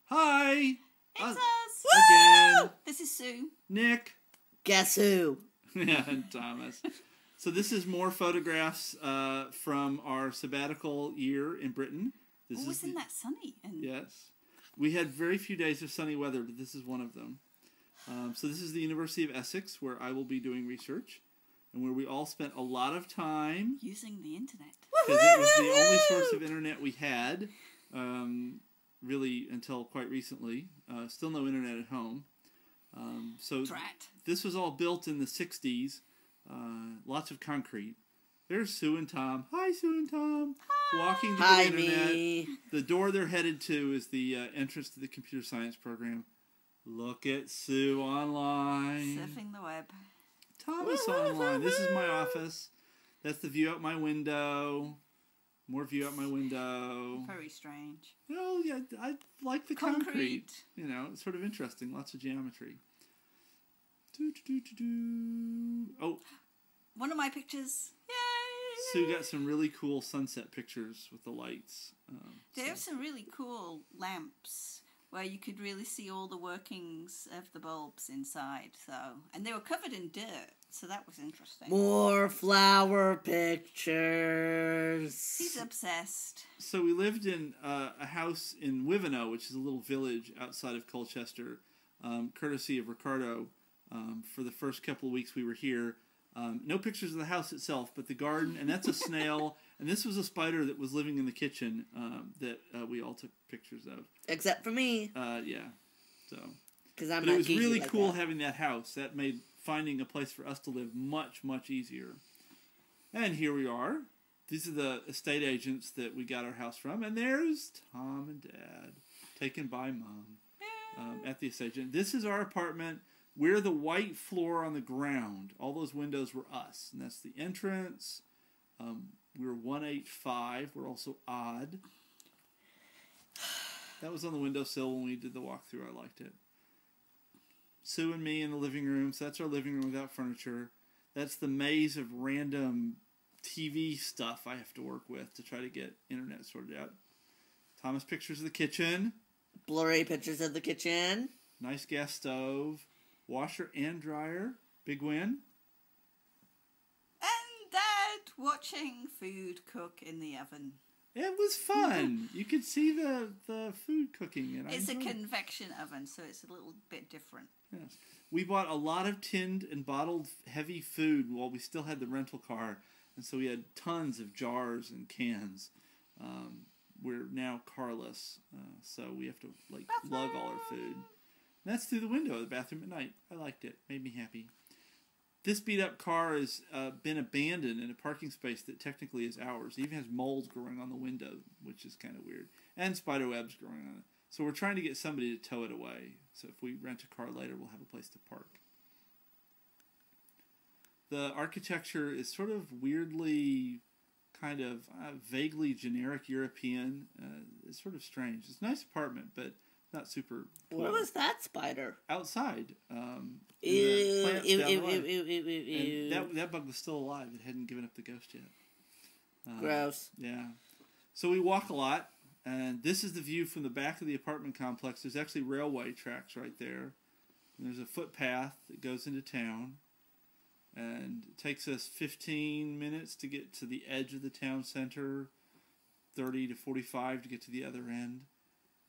Hi! It's us! Again. This is Sue. Nick. Guess who? Yeah, and Thomas. So this is more photographs from our sabbatical year in Britain. Isn't that sunny? Yes. We had very few days of sunny weather, but this is one of them. So this is the University of Essex, where I will be doing research, and where we all spent a lot of time using the internet. Because it was the only source of internet we had, really until quite recently. Still no internet at home. So this was all built in the 60s. Lots of concrete. There's Sue and Tom. Hi, Sue and Tom. Hi. Walking to Hi, the internet. me. The door they're headed to is the entrance to the computer science program. Look at Sue online. Surfing the web. Thomas online. This is my office. That's the view out my window. More view out my window. Very strange. Well, yeah, I like the concrete. You know, it's sort of interesting. Lots of geometry. Oh. One of my pictures. Yay! Sue got some really cool sunset pictures with the lights. They have some really cool lamps where you could really see all the workings of the bulbs inside. And they were covered in dirt, so that was interesting. More flower pictures. He's obsessed. So we lived in a house in Wivenhoe, which is a little village outside of Colchester, courtesy of Ricardo. For the first couple of weeks we were here. No pictures of the house itself, but the garden, and that's a snail, and this was a spider that was living in the kitchen that we all took pictures of. Except for me. Yeah. So. Because I'm but not it was really like cool that. having that house. That made finding a place for us to live much, much easier. And here we are. These are the estate agents that we got our house from, and there's Tom and Dad, taken by Mom at the estate agent. This is our apartment. We're the white floor on the ground. All those windows were us. And that's the entrance. We were 185. We're also odd. That was on the windowsill when we did the walkthrough. I liked it. Sue and me in the living room. So that's our living room without furniture. That's the maze of random TV stuff I have to work with to try to get internet sorted out. Thomas pictures of the kitchen. Blurry pictures of the kitchen. Nice gas stove. Washer and dryer. Big win. And Dad watching food cook in the oven. It was fun. You could see the food cooking. And it's a convection oven, so it's a little bit different. Yes. We bought a lot of tinned and bottled heavy food while we still had the rental car. And so we had tons of jars and cans. We're now carless. So we have to lug all our food. And that's through the window of the bathroom at night. I liked it. Made me happy. This beat-up car has been abandoned in a parking space that technically is ours. It even has mold growing on the window, which is kind of weird. And spider webs growing on it. So we're trying to get somebody to tow it away. So if we rent a car later, we'll have a place to park. The architecture is sort of weirdly, kind of vaguely generic European. It's sort of strange. It's a nice apartment, but not super cool. Where was that spider? Outside. Ew. That bug was still alive. It hadn't given up the ghost yet. Gross. Yeah. So we walk a lot, and this is the view from the back of the apartment complex. There's actually railway tracks right there. And there's a footpath that goes into town. And it takes us 15 minutes to get to the edge of the town center, 30 to 45 to get to the other end.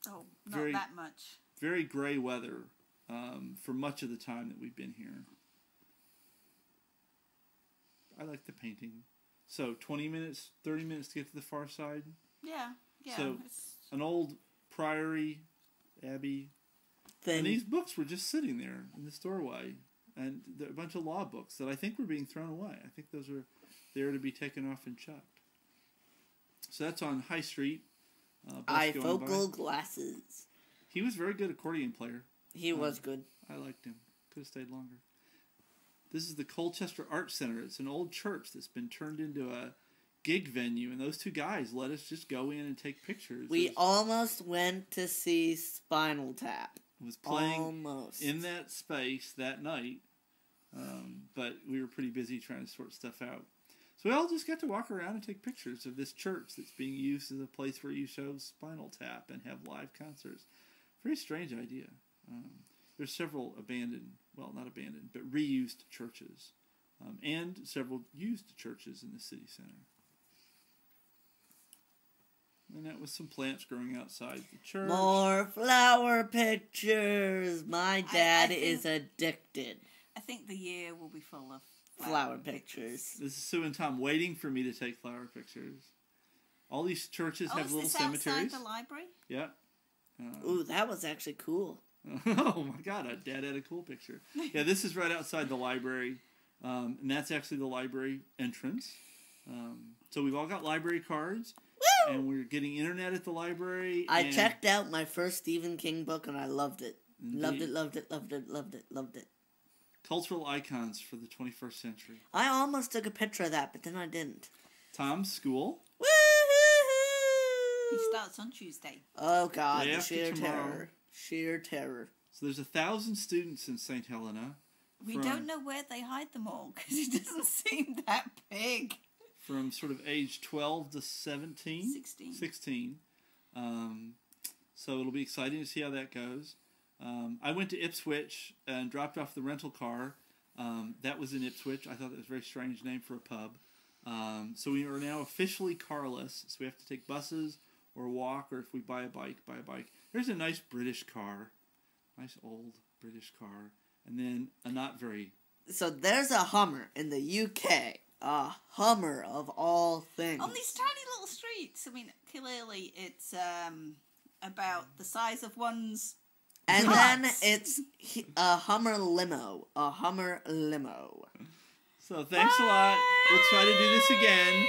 Oh, not that much. Very gray weather for much of the time that we've been here. I like the painting. So 20 minutes, 30 minutes to get to the far side. Yeah. So an old priory, abbey. Thing. And these books were just sitting there in this doorway. And there are a bunch of law books that I think were being thrown away. I think those are there to be taken off and chucked. So that's on High Street. Bifocal glasses. He was a very good accordion player. He was good. I liked him. Could have stayed longer. This is the Colchester Art Center. It's an old church that's been turned into a gig venue, and those two guys let us just go in and take pictures. We almost went to see Spinal Tap. Was playing almost in that space that night, but we were pretty busy trying to sort stuff out. So we all just got to walk around and take pictures of this church that's being used as a place where you show Spinal Tap and have live concerts. Very strange idea. There's several not abandoned, but reused churches, and several used churches in the city center. And that was some plants growing outside the church. More flower pictures. My dad is addicted. I think the year will be full of Flower pictures. This is Sue and Tom waiting for me to take flower pictures. All these churches have little cemeteries. Outside the library? Yeah. Ooh, that was actually cool. Oh my God, Dad had a cool picture. Yeah, this is right outside the library, and that's actually the library entrance. So we've all got library cards. Woo! And we're getting internet at the library. I checked out my first Stephen King book and I loved it. Indeed. Loved it. Cultural icons for the 21st century. I almost took a picture of that, but then I didn't. Tom's school. Woo-hoo-hoo! He starts on Tuesday. Oh God, Day the after sheer tomorrow. terror. Sheer terror. So there's 1,000 students in St. Helena. We don't know where they hide them all because it doesn't seem that big. From sort of age 12 to 17? 16. So it'll be exciting to see how that goes. I went to Ipswich and dropped off the rental car. That was in Ipswich. I thought that was a very strange name for a pub. So we are now officially carless. So we have to take buses or walk, or if we buy a bike. There's a nice British car. Nice old British car. And then a not very... So there's a Hummer in the UK. A Hummer of all things. On these tiny little streets. I mean, clearly it's about the size of one's And Nuts. then it's a Hummer limo. A Hummer limo. So thanks a lot. We'll try to do this again.